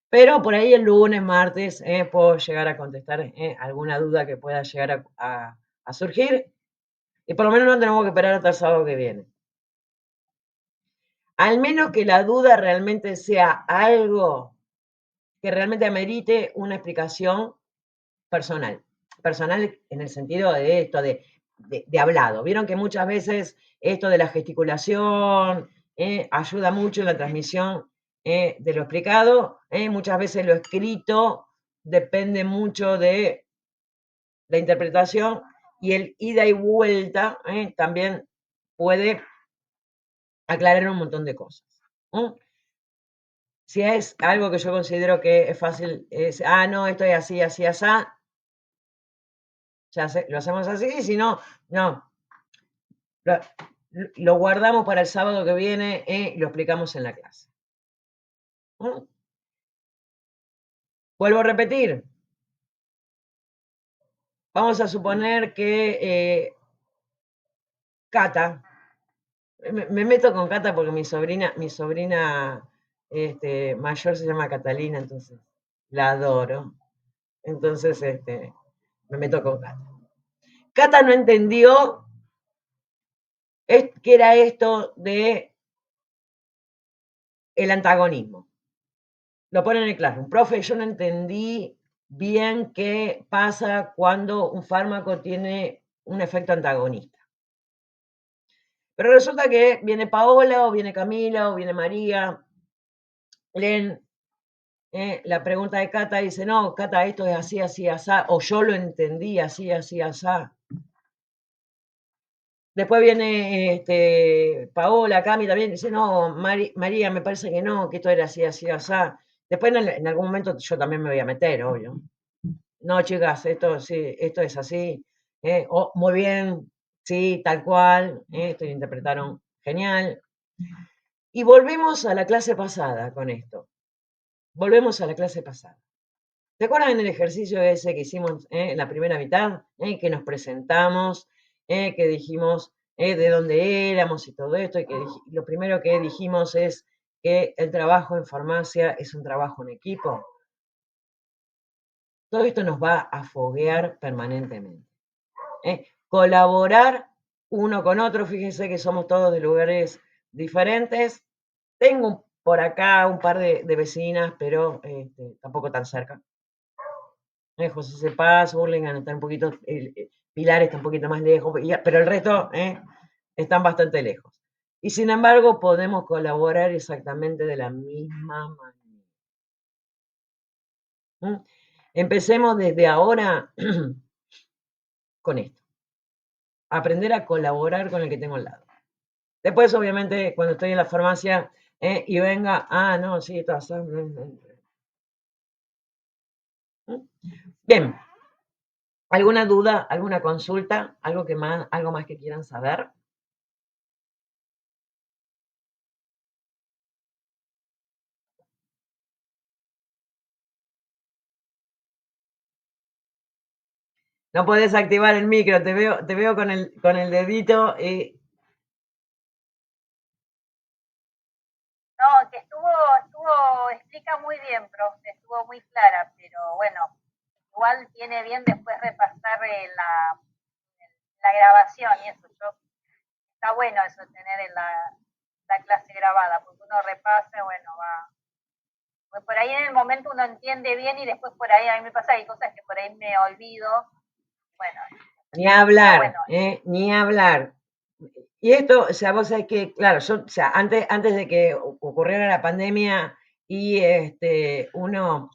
Pero por ahí el lunes, martes, puedo llegar a contestar alguna duda que pueda llegar a surgir. Y por lo menos no tenemos que esperar hasta el sábado que viene. Al menos que la duda realmente sea algo que realmente amerite una explicación personal. Personal en el sentido de esto, de hablado. Vieron que muchas veces esto de la gesticulación ayuda mucho en la transmisión de lo explicado. Muchas veces lo escrito depende mucho de la interpretación y el ida y vuelta también puede aclarar un montón de cosas. Si es algo que yo considero que es fácil, no, esto es así, así, así, ya lo hacemos así, y si no, no. Lo guardamos para el sábado que viene y lo explicamos en la clase. Vuelvo a repetir. Vamos a suponer que Cata, me meto con Cata porque mi sobrina mayor se llama Catalina, entonces la adoro. Entonces me meto con Cata. Cata no entendió qué era esto de el antagonismo. Lo pone en el Classroom. Profe, yo no entendí bien qué pasa cuando un fármaco tiene un efecto antagonista. Pero resulta que viene Paola, o viene Camila, o viene María, leen la pregunta de Cata y dice, no, Cata, esto es así, así, así, o yo lo entendí así, así, así. Después viene Paola, Cami también, dice, no, María, me parece que no, que esto era así, así, así. Después en algún momento yo también me voy a meter, obvio. No, chicas, esto sí, esto es así. Muy bien, sí, tal cual. Esto lo interpretaron genial. Y volvemos a la clase pasada con esto. volvemos a la clase pasada. ¿Se acuerdan del ejercicio ese que hicimos en la primera mitad? Que nos presentamos, que dijimos de dónde éramos y todo esto, y que lo primero que dijimos es que el trabajo en farmacia es un trabajo en equipo. Todo esto nos va a foguear permanentemente. Colaborar uno con otro, fíjense que somos todos de lugares diferentes. Tengo por acá un par de vecinas, pero tampoco tan cerca. José Cepaz, Burlingame está un poquito, Pilar está un poquito más lejos, pero el resto están bastante lejos. Y sin embargo, podemos colaborar exactamente de la misma manera. Empecemos desde ahora con esto. Aprender a colaborar con el que tengo al lado. Después, obviamente, cuando estoy en la farmacia y venga, no, sí, esto así. Bien. ¿Alguna duda, alguna consulta, algo más que quieran saber? No podés activar el micro, te veo con el dedito. No, que explica muy bien, profe, estuvo muy clara, pero bueno, igual tiene bien después repasar la grabación y eso. Está bueno eso, tener la clase grabada, porque uno repasa, bueno, pues por ahí en el momento uno entiende bien y después por ahí a mí me pasa, hay cosas que por ahí me olvido. Bueno. Ni hablar, ni hablar. Y esto, o sea, vos sabés que, claro, yo, o sea, antes de que ocurriera la pandemia y uno,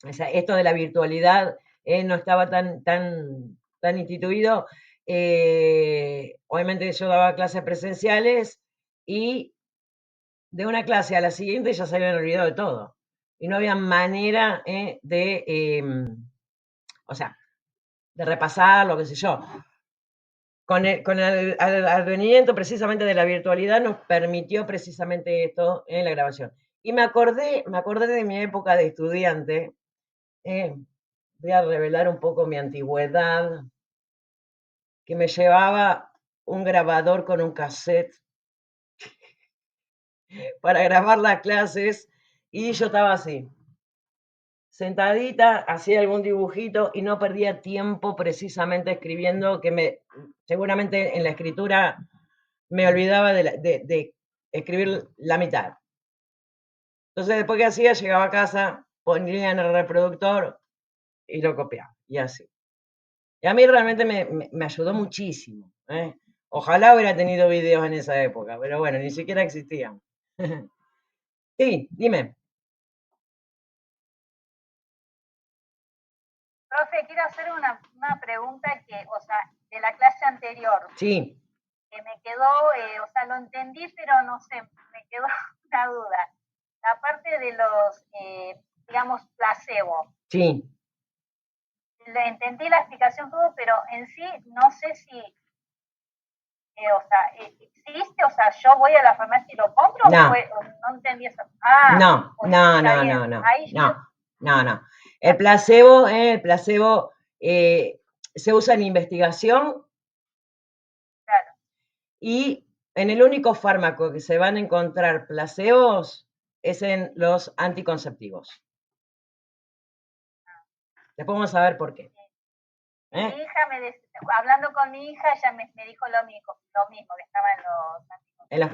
o sea, esto de la virtualidad no estaba tan instituido, obviamente yo daba clases presenciales y de una clase a la siguiente ya se habían olvidado de todo. Y no había manera o sea, de repasar, lo que sé yo. Con el advenimiento precisamente de la virtualidad nos permitió precisamente esto en la grabación. Y me acordé de mi época de estudiante. Voy a revelar un poco mi antigüedad, que me llevaba un grabador con un cassette para grabar las clases y yo estaba así, sentadita, hacía algún dibujito y no perdía tiempo precisamente escribiendo, seguramente en la escritura me olvidaba de escribir la mitad. Entonces después que hacía, llegaba a casa, ponía en el reproductor y lo copiaba, y así. Y a mí realmente me ayudó muchísimo. Ojalá hubiera tenido videos en esa época, pero bueno, ni siquiera existían. Sí, dime. Profe, quiero hacer una pregunta o sea, de la clase anterior. Sí. Que me quedó, o sea, lo entendí, pero no sé, me quedó una duda. La parte de los, digamos, placebo. Sí. Entendí la explicación todo, pero en sí no sé si, o sea, existe, o sea, yo voy a la farmacia y lo compro, no. No entendí eso. No. El placebo se usa en investigación. Claro. Y en el único fármaco que se van a encontrar placebos es en los anticonceptivos. Después vamos a ver por qué. Mi hija hablando con mi hija, ella me dijo lo mismo, que estaba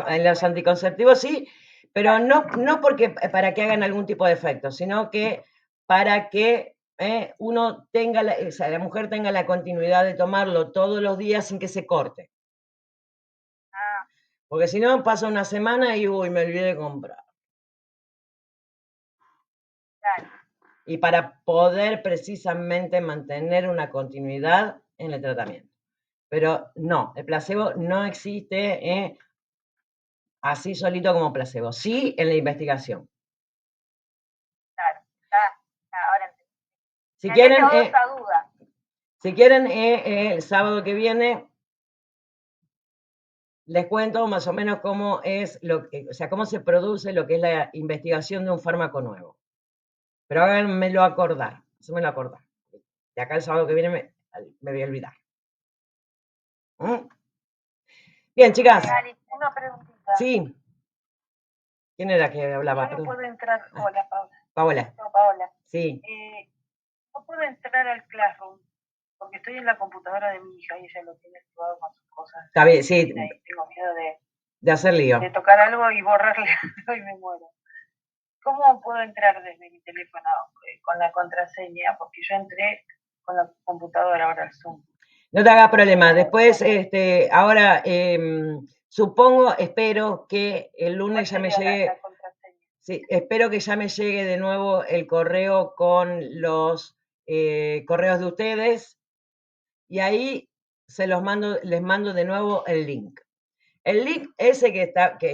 en los anticonceptivos, sí, pero no porque para que hagan algún tipo de efecto, sino que para que uno tenga, o sea, la mujer tenga la continuidad de tomarlo todos los días sin que se corte. Porque si no, pasa una semana y me olvidé de comprar. Claro. Y para poder precisamente mantener una continuidad en el tratamiento. Pero no, el placebo no existe así solito como placebo, sí en la investigación. Claro, ahora entendí. Si quieren, el sábado que viene les cuento más o menos cómo es o sea, cómo se produce lo que es la investigación de un fármaco nuevo. Pero háganmelo acordar. Hacémelo acordar. De acá el sábado que viene me voy a olvidar. Bien, chicas. Alice, una preguntita. Sí. ¿Quién era que hablaba? Yo no puedo entrar. Hola, Paula. Paola. No, Paola. Sí. No puedo entrar al Classroom porque estoy en la computadora de mi hija y ella lo tiene activado con sus cosas. Está bien, sí. Y tengo miedo de hacer lío. De tocar algo y borrarle algo y me muero. ¿Cómo puedo entrar desde mi teléfono con la contraseña? Porque yo entré con la computadora ahora al Zoom. No te hagas problema. Después, ahora, supongo, espero que el lunes ya me llegue. Sí, espero que ya me llegue de nuevo el correo con los correos de ustedes. Y ahí les mando de nuevo el link. El link ese que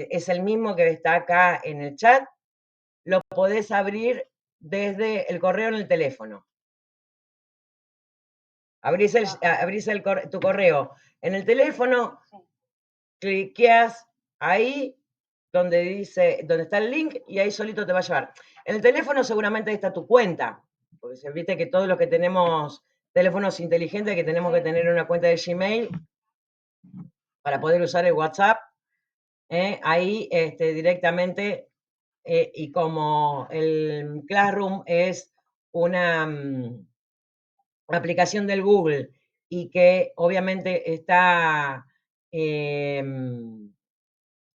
es el mismo que está acá en el chat, lo podés abrir desde el correo en el teléfono. Abrís tu correo en el teléfono, cliqueas ahí donde está el link y ahí solito te va a llevar. En el teléfono seguramente está tu cuenta, porque viste que todos los que tenemos teléfonos inteligentes que tenemos que tener una cuenta de Gmail para poder usar el WhatsApp, ahí directamente, y como el Classroom es una aplicación del Google y que obviamente está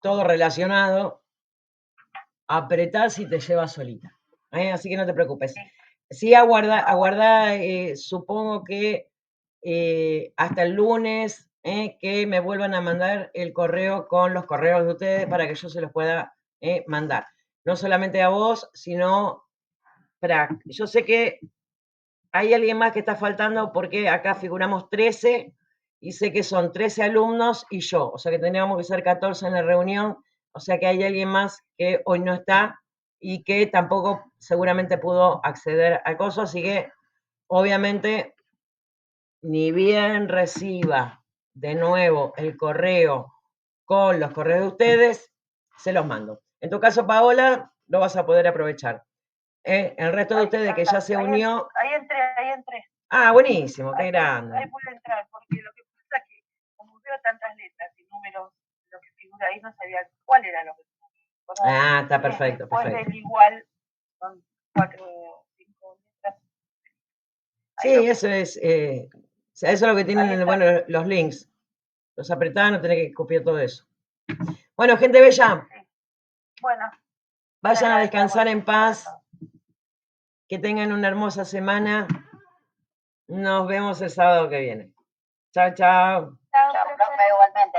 todo relacionado, apretás y te lleva solita. Así que no te preocupes. Sí, aguarda, supongo que hasta el lunes que me vuelvan a mandar el correo con los correos de ustedes para que yo se los pueda mandar. No solamente a vos, sino yo sé que hay alguien más que está faltando porque acá figuramos 13 y sé que son 13 alumnos y yo, o sea que tendríamos que ser 14 en la reunión, o sea que hay alguien más que hoy no está y que tampoco seguramente pudo acceder al coso, así que obviamente ni bien reciba de nuevo el correo con los correos de ustedes, se los mando. En tu caso, Paola, lo vas a poder aprovechar. El resto de ustedes que ya se unió. Ahí entré. Ah, buenísimo, qué grande. Ahí pude entrar, porque lo que pasa es que como veo tantas letras y números, lo que figura ahí no sabía cuál era lo que figura. Ah, está perfecto, Después perfecto. del igual son 4 o 5 letras. Sí, eso es, eso es lo que tienen, bueno, los links. Los apretás, no tenés que copiar todo eso. Bueno, gente bella. Bueno. Vayan a descansar en paz. Que tengan una hermosa semana. Nos vemos el sábado que viene. Chao, chao. Chao, profe, igualmente.